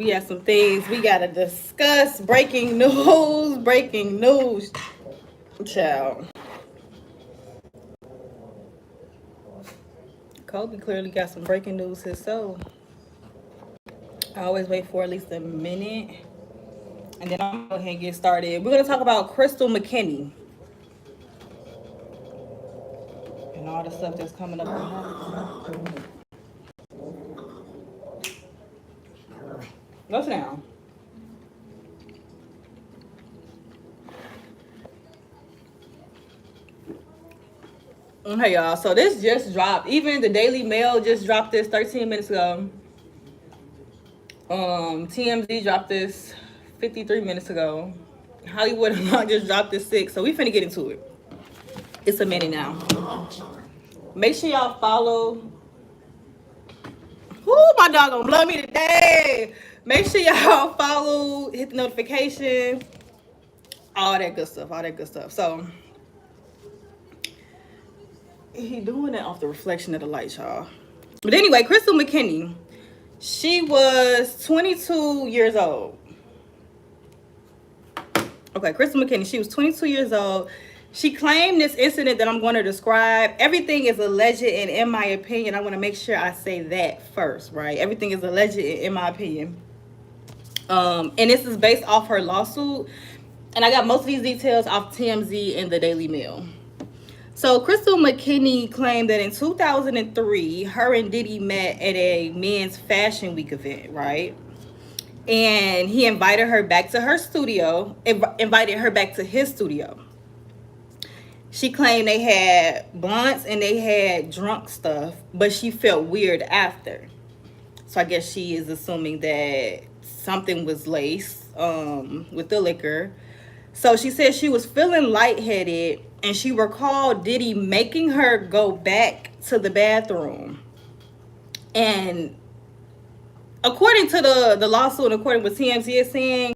We have some things we gotta discuss. Breaking news. Breaking news. Child. Kobe clearly got some breaking news himself. I always wait for at least a minute. And then I'm gonna go ahead and get started. We're gonna talk about Crystal McKinney and all the stuff that's coming up behind her. Go sit down. Hey y'all, so this just dropped. Even the Daily Mail just dropped this 13 minutes ago. TMZ dropped this 53 minutes ago. Hollywood just dropped this 6. So we finna get into it. It's a minute now. Make sure y'all follow. Whoo, my dog gonna blow me today. Make sure y'all follow, hit the notification, all that good stuff, all that good stuff. So he doing it off the reflection of the light, y'all. But anyway, Crystal McKinney, she was 22 years old. Okay, Crystal McKinney, she was 22 years old. She claimed this incident that I'm going to describe. Everything is alleged, and in my opinion, I want to make sure I say that first, right? Everything is alleged, in my opinion. And this is based off her lawsuit. And I got most of these details off TMZ and the Daily Mail. So Crystal McKinney claimed that in 2003, her and Diddy met at a men's fashion week event, right? And he invited her back to her studio, invited her back to his studio. She claimed they had blunts and they had drunk stuff, but she felt weird after. So I guess she is assuming that something was laced with the liquor. So she said she was feeling lightheaded and she recalled Diddy making her go back to the bathroom. And according to the lawsuit and according to what TMZ is saying,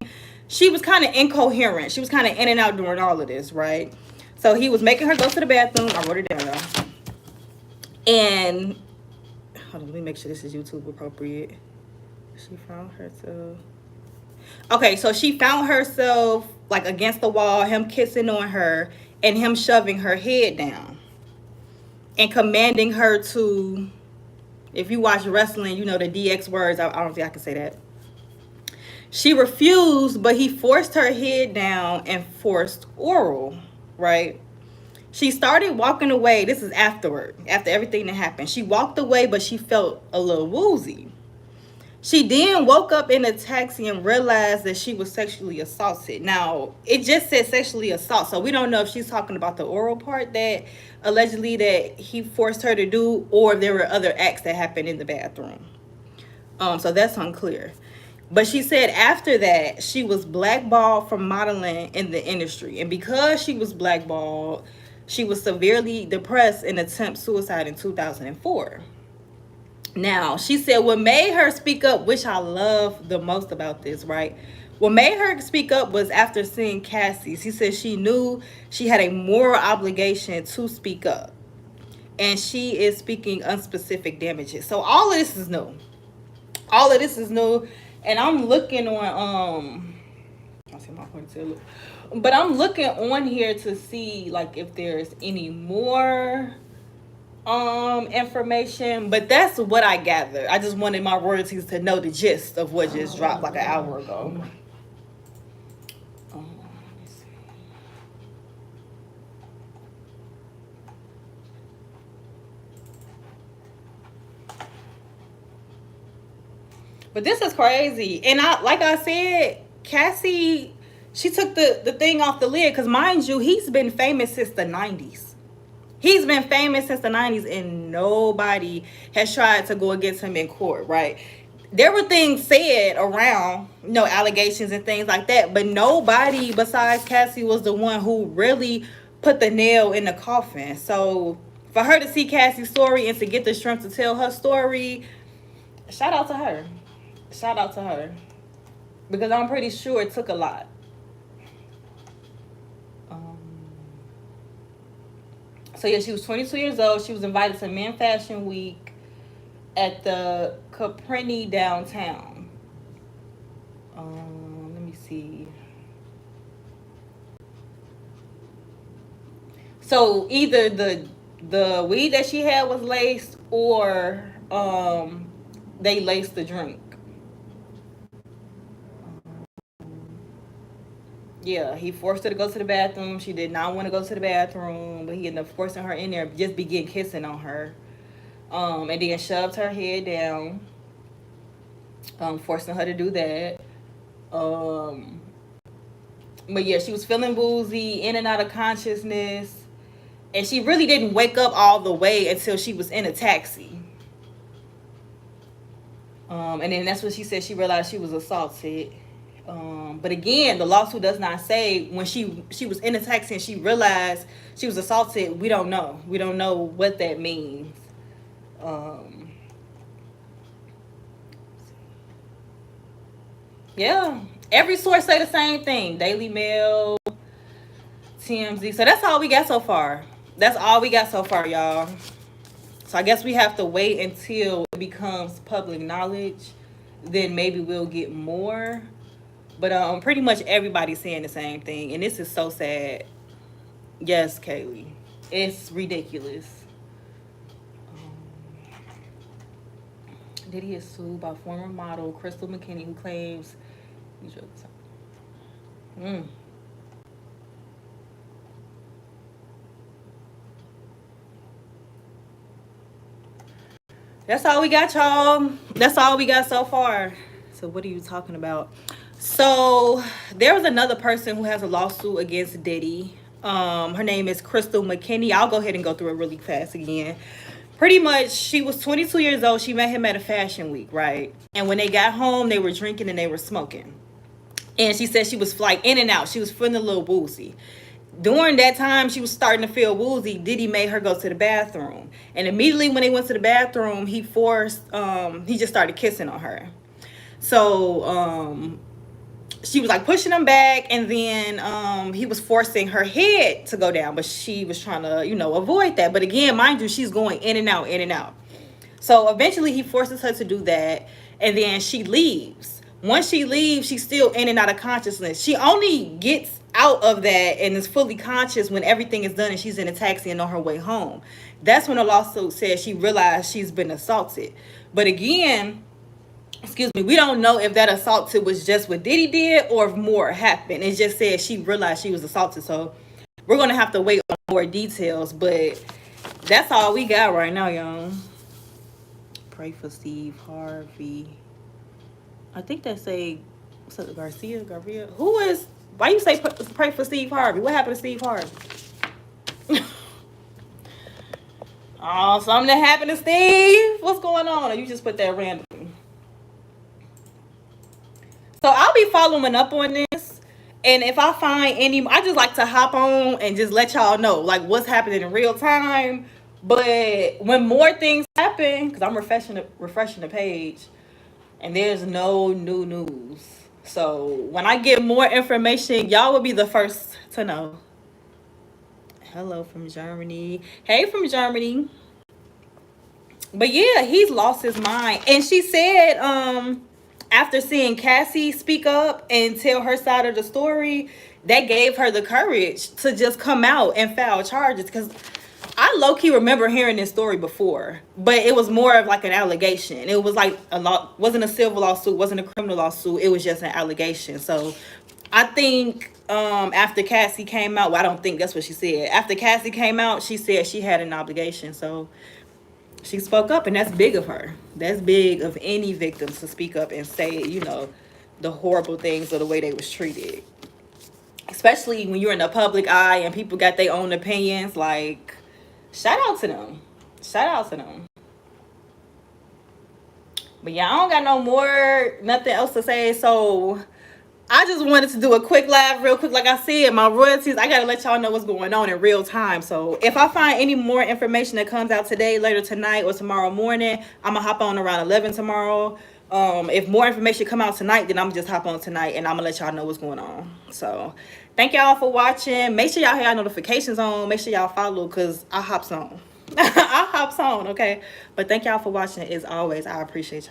she was kind of incoherent. She was kind of in and out during all of this, right? So he was making her go to the bathroom. I wrote it down, y'all. And hold on, let me make sure this is YouTube appropriate. She found herself. Okay, so she found herself like against the wall, him kissing on her and him shoving her head down and commanding her to, if you watch wrestling, you know the DX words. I don't think I can say that. She refused, but he forced her head down and forced oral, right? She started walking away. This is after everything that happened. She walked away, but she felt a little woozy. She then woke up in a taxi and realized that she was sexually assaulted. Now, it just said sexually assault, so we don't know if she's talking about the oral part that allegedly that he forced her to do, or if there were other acts that happened in the bathroom. So that's unclear. But she said after that, she was blackballed from modeling in the industry. And because she was blackballed, she was severely depressed and attempted suicide in 2004. Now, she said what made her speak up, which I love the most about this, right? What made her speak up was after seeing Cassie. She said she knew she had a moral obligation to speak up. And she is speaking unspecific damages. So all of this is new. All of this is new. And I'm looking on, I see my ponytail. But I'm looking on here to see like if there's any more information, but that's what I gathered. I just wanted my royalties to know the gist of what just dropped like an hour ago. Let me see. But this is crazy. And like I said, Cassie, she took the thing off the lid because mind you, he's been famous since the 90s. He's been famous since the 90s and nobody has tried to go against him in court, right? There were things said around, allegations and things like that, but nobody besides Cassie was the one who really put the nail in the coffin. So for her to see Cassie's story and to get the strength to tell her story, shout out to her. Shout out to her. Because I'm pretty sure it took a lot. So yeah, she was 22 years old. She was invited to Men Fashion Week at the Caprini downtown. Let me see. So either the weed that she had was laced, or they laced the drink. Yeah, he forced her to go to the bathroom. She did not want to go to the bathroom, but he ended up forcing her in there, just begin kissing on her. And then shoved her head down, forcing her to do that. Um, but yeah, she was feeling woozy, in and out of consciousness, and she really didn't wake up all the way until she was in a taxi. And then that's when she said she realized she was assaulted. But again, the lawsuit does not say when she was in a taxi and she realized she was assaulted. We don't know. We don't know what that means. Yeah, every source say the same thing. Daily Mail, TMZ. So that's all we got so far. That's all we got so far, y'all. So I guess we have to wait until it becomes public knowledge. Then maybe we'll get more. But pretty much everybody's saying the same thing, and this is so sad. Yes, Kaylee, it's ridiculous. Diddy is sued by former model Crystal McKinney, who claims he drug. That's all we got, y'all. That's all we got so far. So what are you talking about? So there was another person who has a lawsuit against Diddy. Her name is Crystal McKinney. I'll go ahead and go through it really fast again. Pretty much, she was 22 years old. She met him at a fashion week, right? And when they got home, they were drinking and they were smoking. And she said she was like in and out. She was feeling a little woozy. During that time, she was starting to feel woozy. Diddy made her go to the bathroom. And immediately when they went to the bathroom, he just started kissing on her. So she was like pushing him back, and then he was forcing her head to go down, but she was trying to, avoid that. But again, mind you, she's going in and out, in and out. So eventually he forces her to do that, and then she leaves. Once she leaves, she's still in and out of consciousness. She only gets out of that and is fully conscious when everything is done and she's in a taxi and on her way home. That's when the lawsuit says she realized she's been assaulted. But again, excuse me, we don't know if that assaulted was just what Diddy did or if more happened. It just said she realized she was assaulted. So we're going to have to wait on more details. But that's all we got right now, y'all. Pray for Steve Harvey. I think they say Garcia. Who is, why you say pray for Steve Harvey? What happened to Steve Harvey? Oh, something that happened to Steve? What's going on? Or you just put that randomly? So I'll be following up on this. And if I find any, I just like to hop on and just let y'all know like what's happening in real time. But when more things happen, because I'm refreshing the page, and there's no new news. So when I get more information, y'all will be the first to know. Hello from Germany. Hey from Germany. But yeah, he's lost his mind. And she said, after seeing Cassie speak up and tell her side of the story, that gave her the courage to just come out and file charges. Because I low-key remember hearing this story before, but it was more of like an allegation. It was like wasn't a civil lawsuit, wasn't a criminal lawsuit. It was just an allegation. So I think after Cassie came out, well, I don't think that's what she said. After Cassie came out, she said she had an obligation. So she spoke up, and that's big of her. That's big of any victim to speak up and say, the horrible things or the way they was treated. Especially when you're in the public eye and people got their own opinions. Like, shout out to them. Shout out to them. But yeah, I don't got nothing else to say. So I just wanted to do a quick live real quick. Like I said, my royalties, I got to let y'all know what's going on in real time. So if I find any more information that comes out today, later tonight, or tomorrow morning, I'm going to hop on around 11 tomorrow. If more information come out tonight, then I'm just hop on tonight and I'm going to let y'all know what's going on. So thank y'all for watching. Make sure y'all have notifications on. Make sure y'all follow because I hops on. I hops on, okay? But thank y'all for watching. As always, I appreciate y'all.